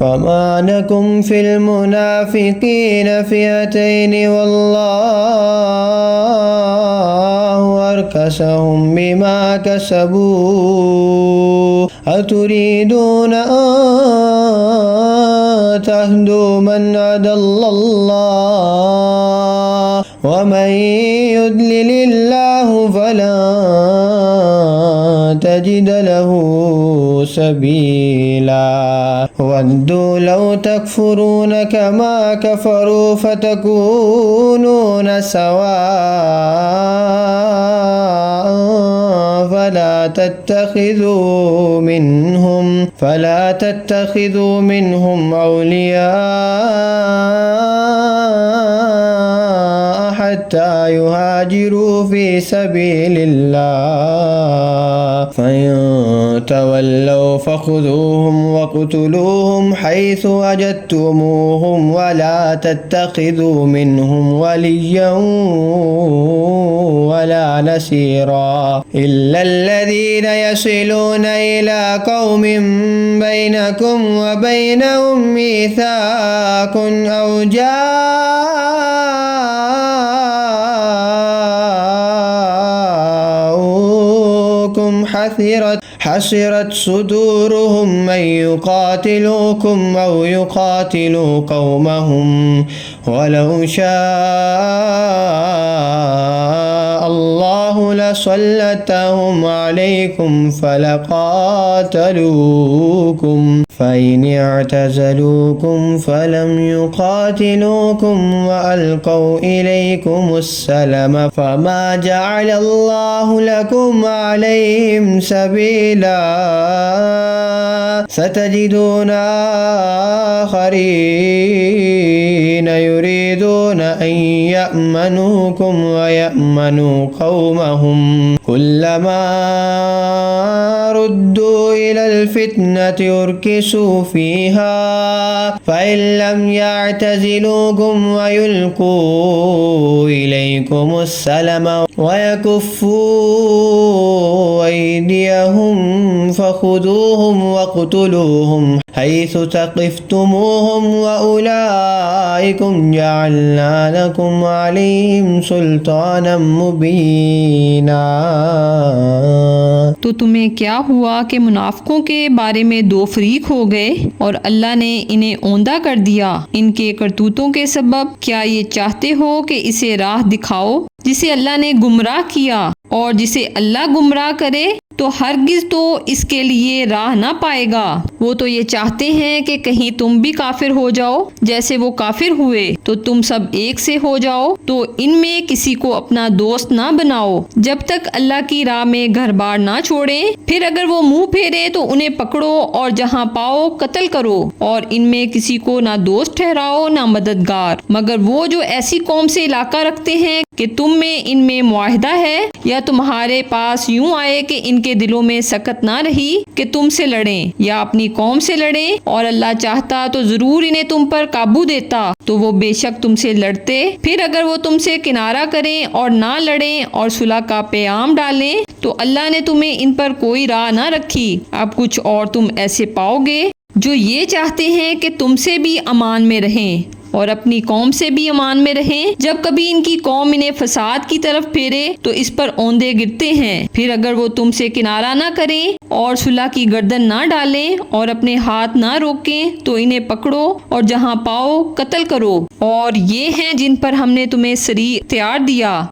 فما لكم في المنافقين فئتين والله أركسهم بما كسبوا أتريدون أن تهدوا من أضل الله ومن يضلل الله فلن تجد له سبيلا ودوا لو تكفرون كما كفروا فتكونون سواء فلا تتخذوا منهم أولياء حتى يهاجروا في سبيل الله فإن تولوا فخذوهم وقتلوهم حيث وجدتموهم ولا تتخذوا منهم وليا ولا نصيرا إلا الذين يصلون إلى قوم بينكم وبينهم ميثاق أو جاءوكم حسرت صدورهم من يقاتلوكم أو يقاتلوا قومهم ولو شاء الله لسلطهم عليكم فلقاتلوكم فإن اعتزلوكم فلم يقاتلوكم وألقوا إليكم السلم فما جعل الله لكم عليهم سبيلا ستجدون آخرين يريدون أن يأمنوكم ويأمنوا قومهم كلما ردوا إلى الفتنة أركسوا فيها فإن لم يعتزلوكم ويلقوا إليكم السلم ويكفوا أيديهم فخذوهم واقتلوهم حيث ثقفتموهم وأولئكم جعلنا لكم عليهم سلطانا मुबीना। तो तुम्हें क्या हुआ कि मुनाफिकों के बारे में दो फरीक हो गए और अल्लाह ने इन्हें औंधा कर दिया इनके करतूतों के सबब। क्या ये चाहते हो कि इसे राह दिखाओ जिसे अल्लाह ने गुमराह किया, और जिसे अल्लाह गुमराह करे तो हरगिज तो इसके लिए राह ना पाएगा। वो तो ये चाहते हैं कि कहीं तुम भी काफिर हो जाओ जैसे वो काफिर हुए, तो तुम सब एक से हो जाओ। तो इनमें किसी को अपना दोस्त ना बनाओ जब तक अल्लाह की राह में घर बार ना छोड़ें। फिर अगर वो मुंह फेरे तो उन्हें पकड़ो और जहाँ पाओ कत्ल करो, और इनमें किसी को ना दोस्त ठहराओ ना मददगार, मगर वो जो ऐसी कौम से इलाका रखते हैं कि तुम में इनमें मुआहिदा है, या तुम्हारे पास यूं आए कि इनके दिलों में सकत ना रही कि तुमसे लड़ें या अपनी कौम से लड़ें, और अल्लाह चाहता तो जरूर इन्हें तुम पर काबू देता, तो वो बेशक तुमसे लड़ते। फिर अगर वो तुमसे किनारा करें और ना लड़ें और सुलह का पैगाम डालें, तो अल्लाह ने तुम्हें इन पर कोई राह ना रखी। अब कुछ और तुम ऐसे पाओगे जो ये चाहते हैं कि तुमसे भी अमान में रहें और अपनी कौम से भी अमान में रहें। जब कभी इनकी कौम इन्हें फसाद की तरफ फेरे तो इस पर औंधे गिरते हैं। फिर अगर वो तुमसे किनारा ना करें और सुलह की गर्दन ना डालें और अपने हाथ ना रोकें, तो इन्हें पकड़ो और जहां पाओ कत्ल करो। और ये हैं जिन पर हमने तुम्हें सरी इख्तियार दिया।